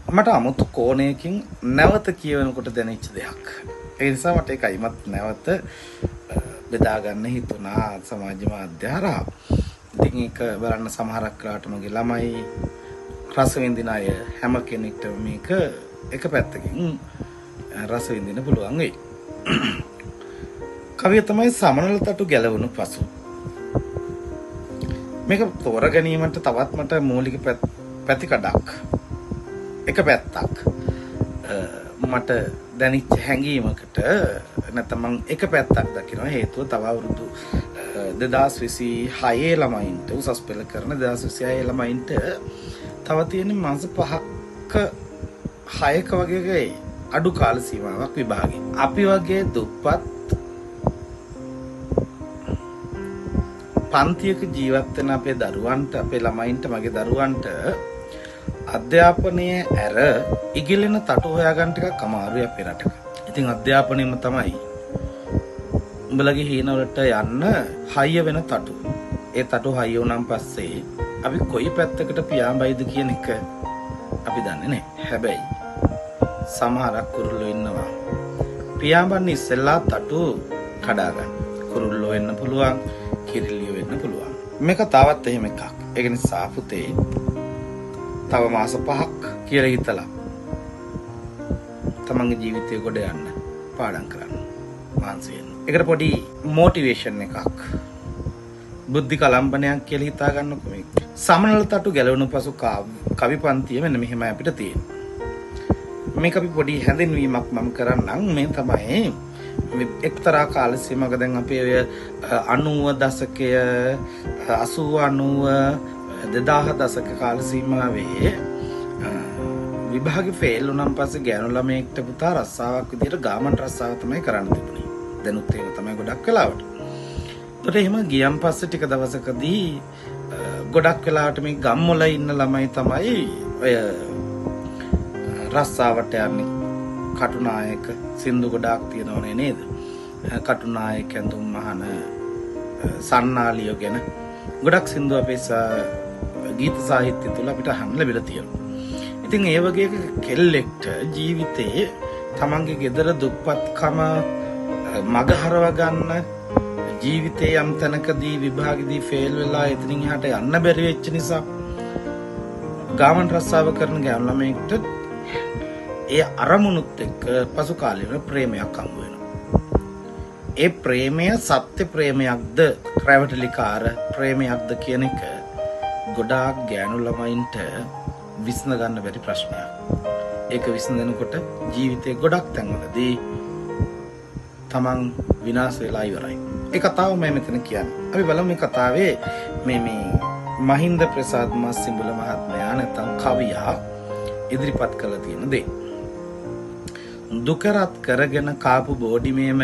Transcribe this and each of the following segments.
මට 아무තු කෝණයකින් නැවත කියවනකොට දැනෙච්ච දෙයක්. ඒ නිසා මට ඒකයිමත් නැවත බෙදා ගන්න හිතුණා සමාජ මාධ්‍ය හරහා. ඉතින් ඒක බලන්න සමහරක් වෙලාවට මගේ ළමයි රස විඳින අය හැම කෙනෙක්ටම මේක එක පැත්තකින් රස විඳින්න පුළුවන් වෙයි. කවිය තමයි සමනල තටු ගැලවුණු පසු. මේක තෝර ගැනීමට තවත් මට මූලික පැතිකඩක් එක පැත්තක් මට දැනෙච්ච හැඟීමකට නැත්නම් මම එක පැත්තක් දකිනවා. හේතුව තව අවුරුදු 2026 ළමයින්ට උසස් පෙළ කරන 2026 ළමයින්ට තව තියෙන මාස 5ක 6ක වගේ අඩු කාල සීමාවක් විභාගේ. අපි වගේ දුප්පත් පන්තියක ජීවත් වෙන අපේ දරුවන්ට, අපේ ළමයින්ට, මගේ දරුවන්ට අධ්‍යාපනයේ ඇර ඉගිලෙන තටු හොයාගන්න ටිකක් අමාරුයි අපේ රටක. ඉතින් අධ්‍යාපනයම තමයි උඹලගේ හීන වලට යන්න හයිය වෙන තටු. ඒ තටු හයිය වුණාන් පස්සේ අපි කොයි පැත්තකට පියාඹයිද කියන එක අපි දන්නේ නැහැ. හැබැයි සමහරක් කුරුල්ලෝ ඉන්නවා. පියාඹන්න ඉස්සෙල්ලා තටු කඩා ගන්න. කුරුල්ලෝ වෙන්න පුළුවන්, කිරිල්ලියෝ වෙන්න පුළුවන්. මේක තවත් එහෙම එකක්. ඒක නිසා පුතේ තව මාස 5ක් කියලා හිතලා තමන්ගේ ජීවිතය ගොඩ යන්න පාඩම් කරන්න මාන්සි වෙන්න. ඒකට පොඩි මොටිවේෂන් එකක්, බුද්ධි කලම්බනයක් කියලා හිතා ගන්නකො මේක. සමනල තටු ගැලවුණු පසු කවි පන්තිය මෙන්න මෙහෙමයි අපිට තියෙන්නේ. මේක අපි පොඩි හැඳින්වීමක් මම කරන්නම්. මේ තමයි එක්තරා කාල සීමාවක දැන් අපේ 90 දශකය 80 90 2000 දශක කාල සීමාවේ විභාගෙ ෆේල් වුණාන් පස්සේ ගෑනු ළමයෙක්ට පුතා රස්සාවක් විදියට ගාමන්ට් රස්සාව තමයි කරන්න තිබුණේ. දැනුත් ඒක තමයි ගොඩක් වෙලාවට. ඒකට එහෙම ගියන් පස්සේ ටික දවසකදී ගොඩක් වෙලාවට මේ ගම්වල ඉන්න ළමයි තමයි ඔය රස්සාවට යන්නේ. කටුනායක සින්දු ගොඩාක් තියෙනවනේ නේද? කටුනායක ඇඳුම් මහන සන්නාලියෝ ගැන ගොඩක් සින්දු අපේ ගීත සාහිත්‍ය තුල අපිට අහන්න ලැබිලා තියෙනවා. ඉතින් ඒ වගේ කෙල්ලෙක්ට ජීවිතේ තමන්ගේ ගෙදර දුප්පත්කම මග හරව ගන්න, ජීවිතේ යම් තැනකදී විභාගෙදී ෆේල් වෙලා එතනින් එහාට යන්න බැරි වෙච්ච නිසා ගාමන් රස්සාව කරන ගෑනු ළමයෙක්ට ඒ අරමුණුත් එක්ක පසු කාලෙක ප්‍රේමයක් හම්බ වෙනවා. ඒ ප්‍රේමය සත්‍ය ප්‍රේමයක්ද රැවටිලිකාර ප්‍රේමයක්ද කියන එක ගොඩාක් ගෑනු ළමයින්ට විසඳ ගන්න බැරි ප්‍රශ්නයක්. ඒක විසඳනකොට ජීවිතේ ගොඩක් තැන්වලදී තමන් විනාශ වෙලා ඉවරයි. ඒ කතාව මම මෙතන කියන්නේ. අපි බලමු මේ කතාවේ මේ මහින්ද ප්‍රසාද් මාසිඹුල මහත්මයා නැත්නම් කවියා ඉදිරිපත් කළ තියෙන දේ. දුකරත් කරගෙන කාපු බෝඩිමේම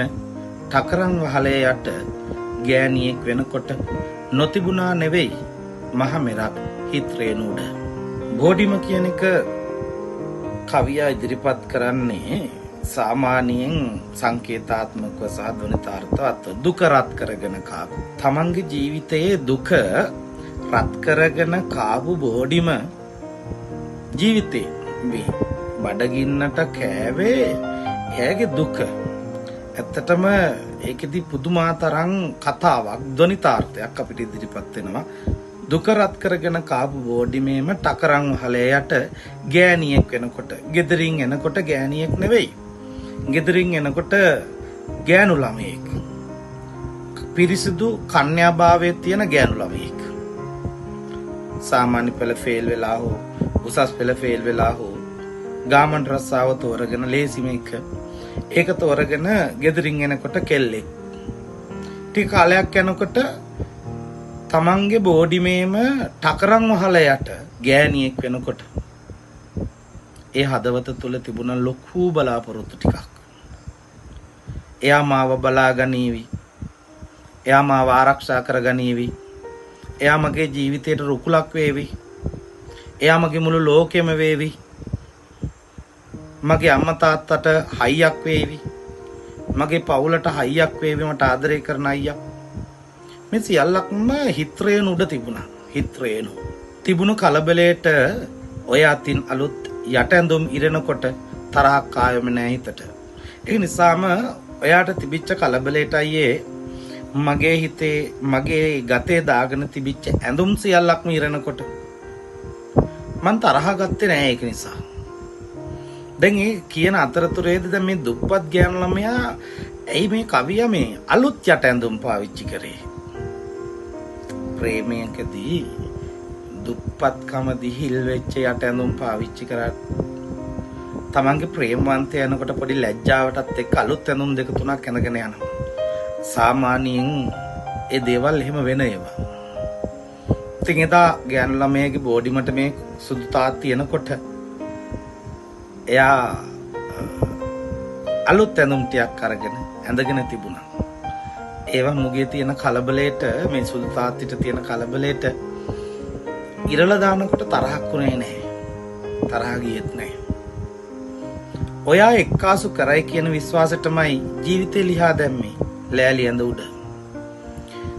ටකරන් වහලේ යට ගෑණියෙක් වෙනකොට නොතිබුණා නෙවෙයි මහ මෙරක් හිත් රේණුඩ. බෝඩිම කියන එක කවියා ඉදිරිපත් කරන්නේ සාමාන්‍යයෙන් සංකේතාත්මකව සහ ධ්වනිතාර්ථවත් දුකරත් කරගෙන කාපු. තමන්ගේ ජීවිතයේ දුක රත් කරගෙන කාපු බෝඩිම ජීවිතේ මේ බඩගින්නට කෑවේ එයාගේ දුක. ඇත්තටම ඒකෙදි පුදුමාතරම් කතාවක් ධ්වනිතාර්ථයක් අපිට ඉදිරිපත් වෙනවා. දුක රත් කරගෙන කාපු බෝඩිමේම ටකරන් වහලේ යට ගෑණියෙක් වෙනකොට, ගෙදරින් එනකොට ගෑණියෙක් නෙවෙයි. ගෙදරින් එනකොට ගෑනු ළමයෙක්. පිරිසිදු කන්‍යාභාවයේ තියෙන ගෑනු ළමයෙක්. සාමාන්‍ය පෙළ ෆේල් වෙලා හෝ උසස් පෙළ ෆේල් වෙලා හෝ ගාමන් රස්සාව තෝරගෙන ලේසිම එක ඒක තෝරගෙන ගෙදරින් එනකොට කෙල්ලෙක්. ටික කාලයක් යනකොට තමන්ගේ බෝඩිමේම ටකරන් වහල යට ගෑණියෙක් වෙනකොට ඒ හදවත තුල තිබුණ ලොකු බලාපොරොත්තු ටිකක්. එයා මාව බලා ගනීවි. එයා මාව ආරක්ෂා කර ගනීවි. එයා මගේ ජීවිතයට රුකුලක් වේවි. එයා මගේ මුළු ලෝකෙම වේවි. මගේ අම්මා තාත්තට හයියක් වේවි. මගේ පවුලට හයියක් වේවි. මට ආදරය කරන අයියා. මේ සියල්ලක්ම හිත්‍රේණු උඩ තිබුණා. හිත්‍රේණු තිබුණු කලබලයට ඔය අතින් අලුත් යට ඇඳුම් ඉරෙනකොට තරහක් ආවෙම නෑ හිතට. ඒ නිසාම ඔයාට තිබිච්ච කලබලයට අයියේ මගේ හිතේ මගේ ගතේ දාගෙන තිබිච්ච ඇඳුම් සියල්ලක්ම ඉරෙනකොට මං තරහ ගත්තේ නෑ ඒක නිසා. දැන් ඒ කියන අතරතුරේදී දැන් මේ දුප්පත් ගෑනු ළමයා ඇයි මේ කවියා මේ අලුත් යට ඇඳුම් පාවිච්චි කරේ? ප්‍රේමයකදී දුප්පත්කම දිහිල් වෙච්ච යට ඇඳුම් පාවිච්චි කරා. තමන්ගේ ප්‍රේමවන්තය යනකොට පොඩි ලැජ්ජාවටත් එක්ක අලුත් ඇඳුම් දෙක තුනක් ඇඳගෙන යනවා. සාමාන්‍යයෙන් ඒ දේවල් එහෙම වෙන ඒවා. ඉතින් එදා ගෑනු ළමයාගේ බෝඩිමට මේ සුදු තාත් තියෙනකොට එයා අලුත් ඇඳුම් ටිකක් අරගෙන ඇඳගෙන තිබුණා. ඒවා මුගේ තියෙන කලබලයට මේ සුදු තාත්තිට තියෙන කලබලයට ඉරලා දානකොට තරහක් වුණේ නැහැ. තරහ ගියෙත් නැහැ. ඔයා එක්කාසු කරයි කියන විශ්වාසෙටමයි ජීවිතේ ලිහා දැම්මේ. ලෑලි ඇඳ උඩ.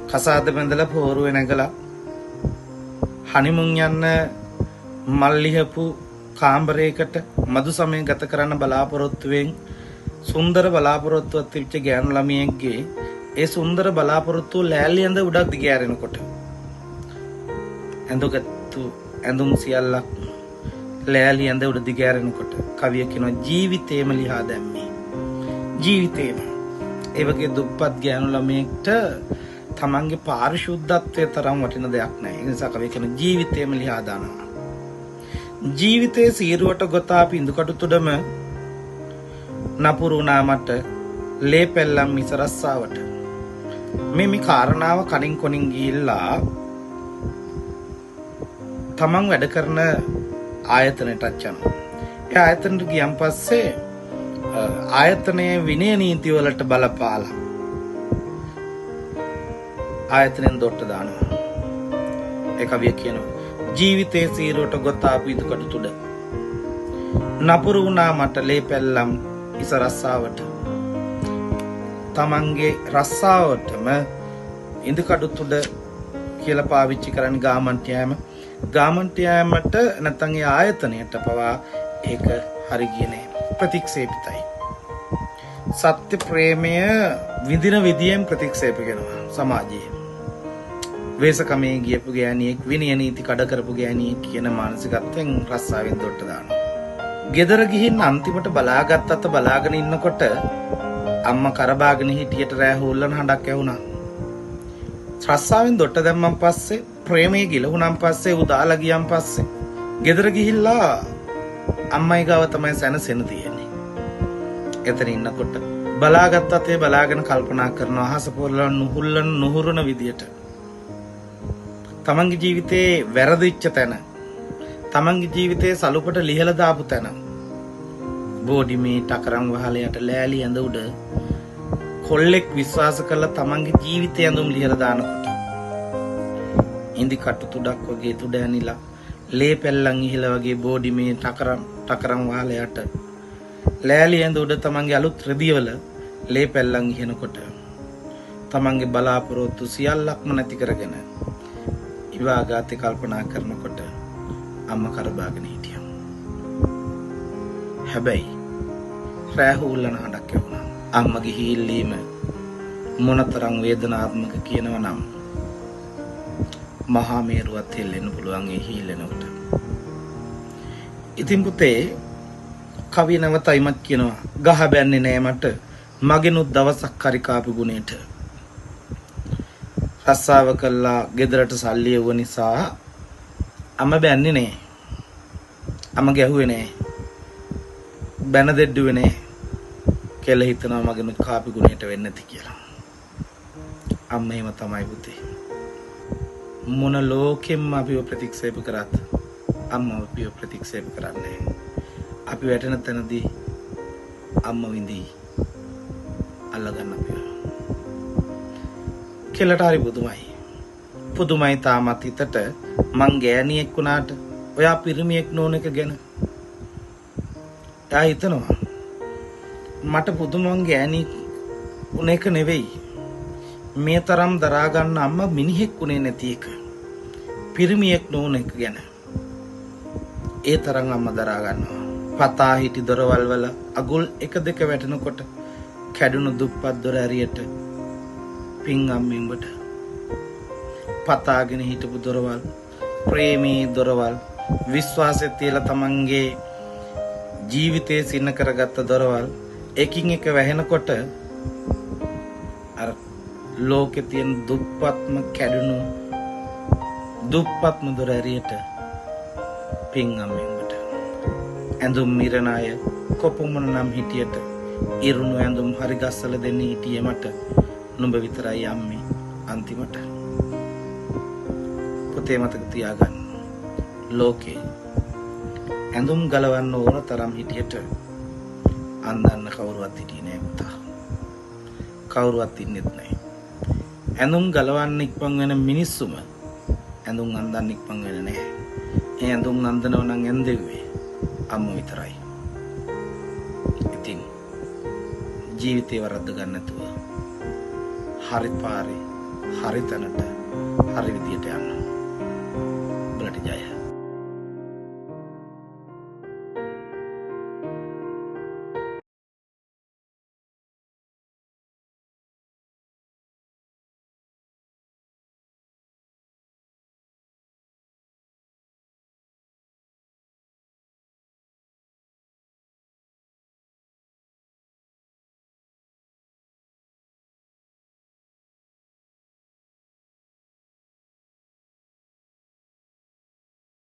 කසාද බැඳලා පෝරුවේ නැගලා හනිමුන් යන්න මල් ලිහපු කාමරයකට මදු සමය ගත කරන්න බලාපොරොත්තුවෙන් සුන්දර බලාපොරොත්තුවක් තිබිච්ච ගෑනු ළමියෙක්ගේ ඒ සුන්දර බලාපොරොත්තුව ලෑලි ඇඳ උඩක් දිගෑරෙනකොට ඇඳගත්තු ඇඳුම් සියල්ලක් ලෑලි ඇඳ උඩ දිගෑරෙනකොට කවිය කියනවා ජීවිතේම ලිහා දැම්මේ. ජීවිතේම. ඒ වගේ දුප්පත් ගෑනු ළමයෙක්ට තමන්ගේ පාරිශුද්ධත්වයේ තරම් වටින දෙයක් නැහැ. ඒ නිසා කවිය කියන ජීවිතේම ලිහා දානවා. ජීවිතේ සීරුවට ගොතා පිඳුකටු තුඩම නපුරු වුණා මට ලේ පැල්ලම් මිස රස්සාවට. මේ කාරණාව කලින් කොනින් ගිහිල්ලා තමන් වැඩ කරන ආයතනයටත් යනවා. ඒ ආයතනට ගියන් පස්සේ ආයතනයේ විනය නීති වලට බලපාලා ආයතනෙන් දොට්ට දානවා. ඒ කවිය කියනවා ජීවිතේ සීරුවට ගොතා පිඳුකටු තුඩ නපුරු වුණා මට ලේ පැල්ලම් ඉස රස්සාවට. තමන්ගේ රස්සාවටම ඉඳුකඩු තුඩ කියලා පාවිච්චි කරන්නේ ගාමන්ට යෑම. ගාමන්ට යෑමට නැත්නම් ඒ ආයතනයට පවා ඒක හරි ගියේ ප්‍රතික්ෂේපිතයි. සත්‍ය ප්‍රේමය විඳින විදියෙන් ප්‍රතික්ෂේප කරනවා සමාජයේ. වේසකමේ ගියපු ගෑණියෙක් විනය නීති කඩ කරපු ගෑණියෙක් කියන මානසිකත්වයෙන් රස්සාවෙන් දොට්ට දානවා. ගෙදර ගිහින් අන්තිමට බලාගත්තත් බලාගෙන ඉන්නකොට අම්මා කරබාගෙන හිටියට රෑ හොල්ලන හඬක් ඇහුණා. රස්සාවෙන් දොට්ට දැම්මන් පස්සේ ප්‍රේමයේ ගිලහුණන් පස්සේ උදාලා ගියන් පස්සේ ගෙදර ගිහිල්ලා අම්මයි ගාව තමයි සැනසෙන්න තියෙන්නේ. එතන ඉන්නකොට බලාගත්තත් ඒ බලාගෙන කල්පනා කරනවා අහස පොළොන් නුහුරන විදියට. තමන්ගේ ජීවිතේ වැරදිච්ච තැන, තමන්ගේ ජීවිතේ සලුපට ලිහලා දාපු තැන, බෝඩි මේ ටකරන් වහලයට ලෑලි ඇඳ උඩ කොල්ලෙක් විශ්වාස කරලා තමන්ගේ ජීවිතය ඇඳුම් ලිහලා දානකොට ඉන්දි කටු තුඩක් වගේ තුඩ ඇනිලා ලේ පැල්ලන් ඉහිලා වගේ බෝඩි මේ ටකරන් වහලයට ලෑලි ඇඳ උඩ තමන්ගේ අලුත් රෙදිවල ලේ පැල්ලන් ඉහෙනකොට තමන්ගේ බලාපොරොත්තු සියල්ලක්ම නැති කරගෙන ඉවාගාතේ කල්පනා කරනකොට අම්මා කරබාගෙන හිටියා. හැබැයි රෑ හුල්ලන හඬක් ඇහුණා. අම්මගේ හීල්ලීම මොනතරම් වේදනාත්මක කියනවා නම් මහා මේරුවත් හෙල්ලෙන්න පුළුවන් ඒ හීලෙනකොට. ඉතින් පුතේ කවිය නැවතයිමත් කියනවා ගහ බැන්නේ නෑ මට මගෙනුත් දවසක් හරි කාපු ගුණේට. රස්සාව කළා ගෙදරට සල්ලි එවුව නිසා අම්ම බැන්නේ නෑ. අම්ම ගැහුවේ නෑ. බැන දෙඩ්ඩුවේ නෑ. කියලා හිතනවා මගෙනුත් කාපු ගුණේට වෙන්නේ නැති කියලා. අම්ම එහෙම තමයි පුතේ. මොන ලෝකෙම අපිව ප්‍රතික්ෂේප කරත් අම්මව අපිව ප්‍රතික්ෂේප කරන්නේ. අපි වැටෙන තැනදී අම්ම විඳී අල්ලගන්න අපිව. කෙලට හරි පුදුමයි. පුදුමයි තාමත් හිතට මං ගෑණියෙක් වුණාට ඔයා පිරිමියෙක් නොවන එක ගැන. එයා හිතනවා මට පුදුමන් ගෑණි උන එක නෙවෙයි. මේ තරම් දරා ගන්න අම්මා මිනිහෙක් උනේ නැති එක. පිරිමියෙක් නොවන එක ගැන. ඒ තරම් අම්මා දරා ගන්නවා. පතා හිටි දොරවල් වල අගුල් එක දෙක වැටෙනකොට කැඩුණු දුප්පත් දොර ඇරියට පිං අම්මේ උඹට. පතාගෙන හිටපු දොරවල්, ප්‍රේමී දොරවල්, විශ්වාසෙත් තියලා තමන්ගේ ජීවිතේ සින්න කරගත්ත දොරවල් එකින් එක වැහෙනකොට අර ලෝකේ තියෙන දුප්පත්ම කැඩුණු දුප්පත්ම දොර ඇරියට පිං අම්මේ උඹට. ඇඳුම් මිරණ අය කොපමණ නම් හිටියට ඉරුණු ඇඳුම් හරි ගස්සල දෙන්නේ හිටියේ මට නුඹ විතරයි අම්මේ අන්තිමට. පුතේ මතක තියාගන්න, ලෝකේ ඇඳුම් ගලවන්න ඕන තරම් හිටියට අන්දන්න කවුරුවත් හිටියේ නෑ පුතා. කවුරුවත් ඉන්නෙත් නෑ. ඇඳුම් ගලවන්න ඉක්මන් වෙන මිනිස්සුම ඇඳුම් අන්දන්න ඉක්මන් වෙන්නේ නෑ. ඒ ඇඳුම් අන්දනව නම් ඇන්දෙව්වේ අම්මෝ විතරයි. ඉතින් ජීවිතේ වරද්ද ගන්න නැතුව හරි පාරේ හරි තැනට හරි විදියට යන්න.